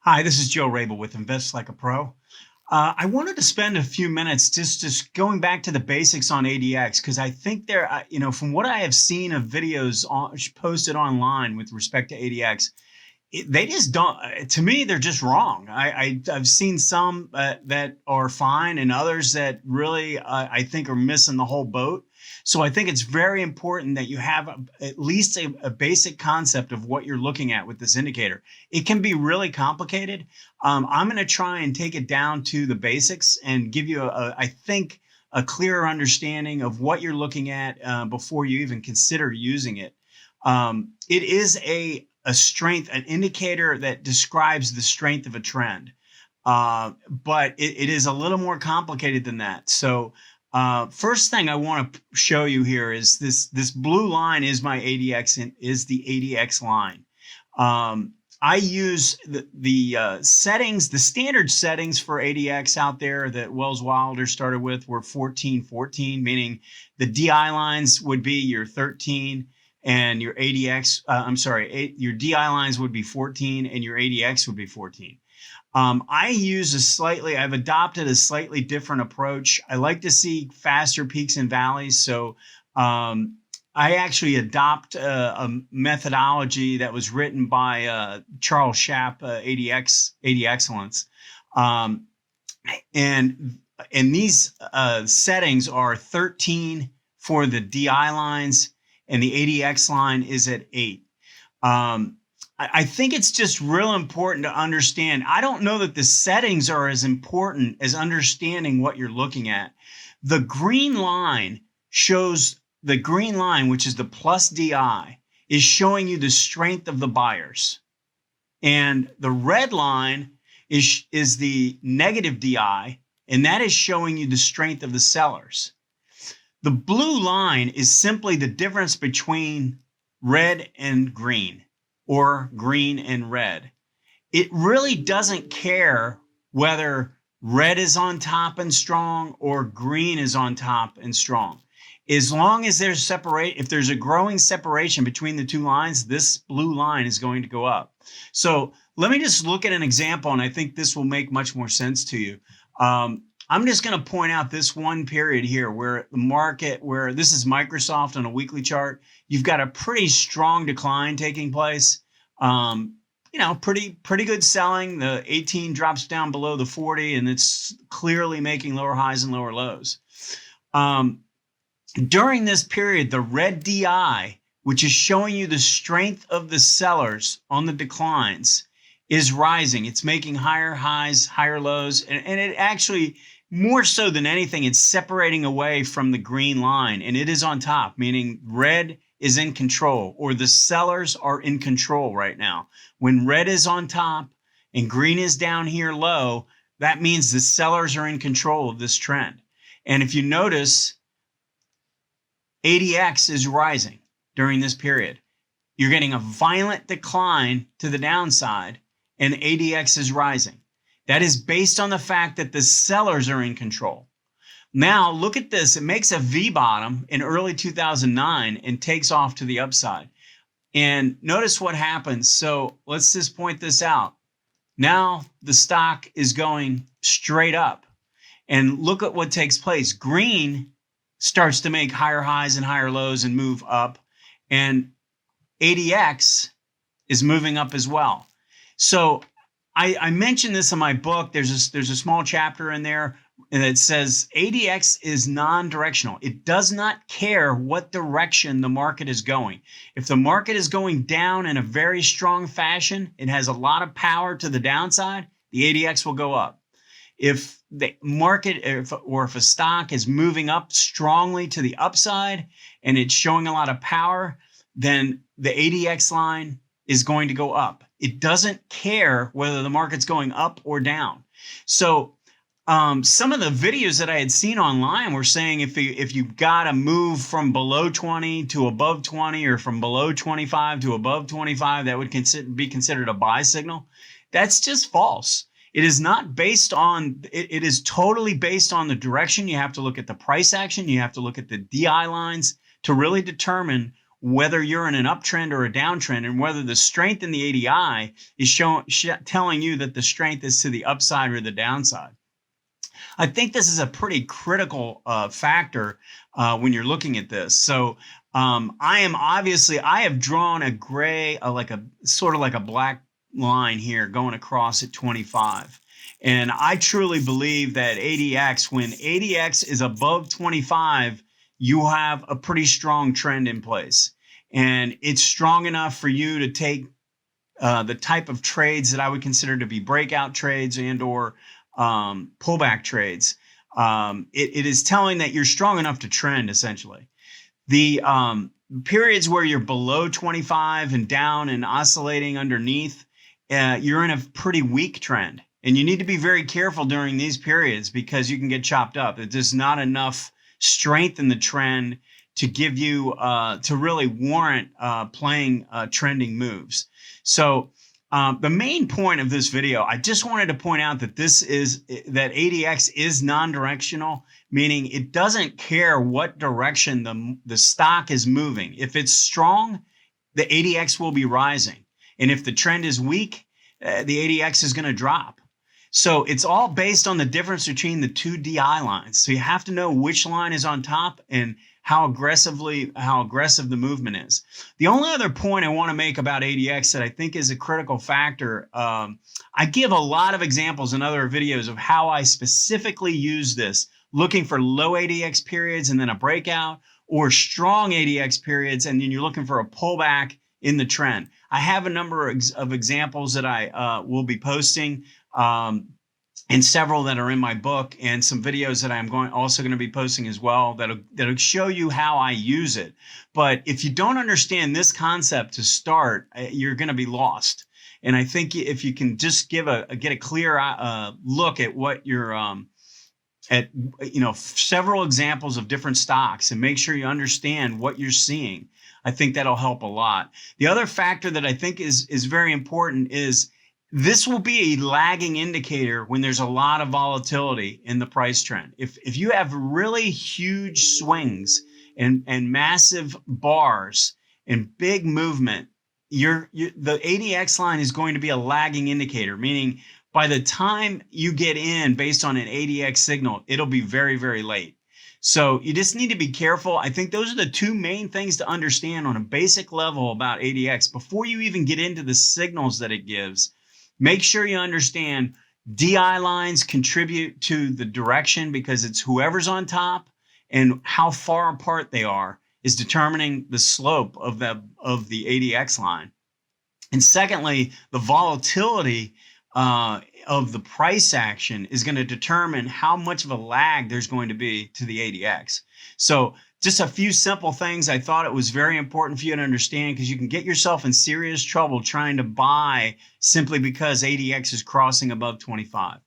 Hi, this is Joe Rabil with Invest Like a Pro. I wanted to spend a few minutes just going back to the basics on ADX because I think from what I have seen of videos posted online with respect to ADX, they just don't. To me, they're just wrong. I've seen some that are fine, and others that really I think are missing the whole boat. So I think it's very important that you have at least a basic concept of what you're looking at with this indicator. It can be really complicated. I'm going to try and take it down to the basics and give you I think, a clearer understanding of what you're looking at before you even consider using it. It is an indicator that describes the strength of a trend. But it is a little more complicated than that. So first thing I want to show you here is this blue line is my ADX and is the ADX line. I use the settings, the standard settings for ADX out there that Wells Wilder started with were 1414, meaning the DI lines would be your 13 and your your DI lines would be 14 and your ADX would be 14. I've adopted a slightly different approach. I like to see faster peaks and valleys. So I actually adopt a methodology that was written by Charles Schaap, AD Excellence. And these settings are 13 for the DI lines, and the ADX line is at 8. I think it's just real important to understand. I don't know that the settings are as important as understanding what you're looking at. The green line, which is the plus DI, is showing you the strength of the buyers. And the red line is the negative DI, and that is showing you the strength of the sellers. The blue line is simply the difference between red and green, or green and red. It really doesn't care whether red is on top and strong or green is on top and strong. As long as if there's a growing separation between the two lines, this blue line is going to go up. So let me just look at an example, and I think this will make much more sense to you. I'm just going to point out this one period here where this is Microsoft on a weekly chart. You've got a pretty strong decline taking place. Pretty good selling. The 18 drops down below the 40, and it's clearly making lower highs and lower lows. During this period, the red DI, which is showing you the strength of the sellers on the declines, is rising. It's making higher highs, higher lows, and it actually, more so than anything, it's separating away from the green line, and it is on top, meaning red is in control, or the sellers are in control right now. When red is on top and green is down here low, that means the sellers are in control of this trend. And if you notice, ADX is rising during this period. You're getting a violent decline to the downside, and ADX is rising. That is based on the fact that the sellers are in control. Now, look at this. It makes a V bottom in early 2009 and takes off to the upside. And notice what happens. So let's just point this out. Now the stock is going straight up. And look at what takes place. Green starts to make higher highs and higher lows and move up. And ADX is moving up as well. So I mentioned this in my book. There's a small chapter in there that says ADX is non-directional. It does not care what direction the market is going. If the market is going down in a very strong fashion, it has a lot of power to the downside, the ADX will go up. If the market if a stock is moving up strongly to the upside and it's showing a lot of power, then the ADX line is going to go up. It doesn't care whether the market's going up or down. So some of the videos that I had seen online were saying if you've got to move from below 20 to above 20, or from below 25 to above 25, that would be considered a buy signal. That's just false. It is not based on, it is totally based on the direction. You have to look at the price action. You have to look at the DI lines to really determine whether you're in an uptrend or a downtrend, and whether the strength in the ADI is telling you that the strength is to the upside or the downside. I think this is a pretty critical factor when you're looking at this. So I have drawn a gray, like a sort of like a black line here going across at 25. And I truly believe that ADX, when ADX is above 25, you have a pretty strong trend in place. And it's strong enough for you to take the type of trades that I would consider to be breakout trades and or pullback trades. It is telling that you're strong enough to trend, essentially. The periods where you're below 25 and down and oscillating underneath, you're in a pretty weak trend. And you need to be very careful during these periods because you can get chopped up. There's not enough strength in the trend to give you, to really warrant playing trending moves. So the main point of this video, I just wanted to point out that that ADX is non-directional, meaning it doesn't care what direction the stock is moving. If it's strong, the ADX will be rising. And if the trend is weak, the ADX is going to drop. So it's all based on the difference between the two DI lines. So you have to know which line is on top and how aggressive the movement is. The only other point I want to make about ADX that I think is a critical factor, I give a lot of examples in other videos of how I specifically use this, looking for low ADX periods and then a breakout, or strong ADX periods and then you're looking for a pullback in the trend. I have a number of examples that I will be posting, and several that are in my book, and some videos that I'm also going to be posting as well that'll show you how I use it. But if you don't understand this concept to start, you're going to be lost. And I think if you can just get a clear look at what you're several examples of different stocks and make sure you understand what you're seeing, I think that'll help a lot. The other factor that I think is very important is this will be a lagging indicator when there's a lot of volatility in the price trend. If you have really huge swings and massive bars and big movement, the ADX line is going to be a lagging indicator, meaning by the time you get in based on an ADX signal, it'll be very, very late. So you just need to be careful. I think those are the two main things to understand on a basic level about ADX before you even get into the signals that it gives. Make sure you understand DI lines contribute to the direction because it's whoever's on top, and how far apart they are is determining the slope of the ADX line. And secondly, the volatility of the price action is going to determine how much of a lag there's going to be to the ADX. So just a few simple things I thought it was very important for you to understand, because you can get yourself in serious trouble trying to buy simply because ADX is crossing above 25.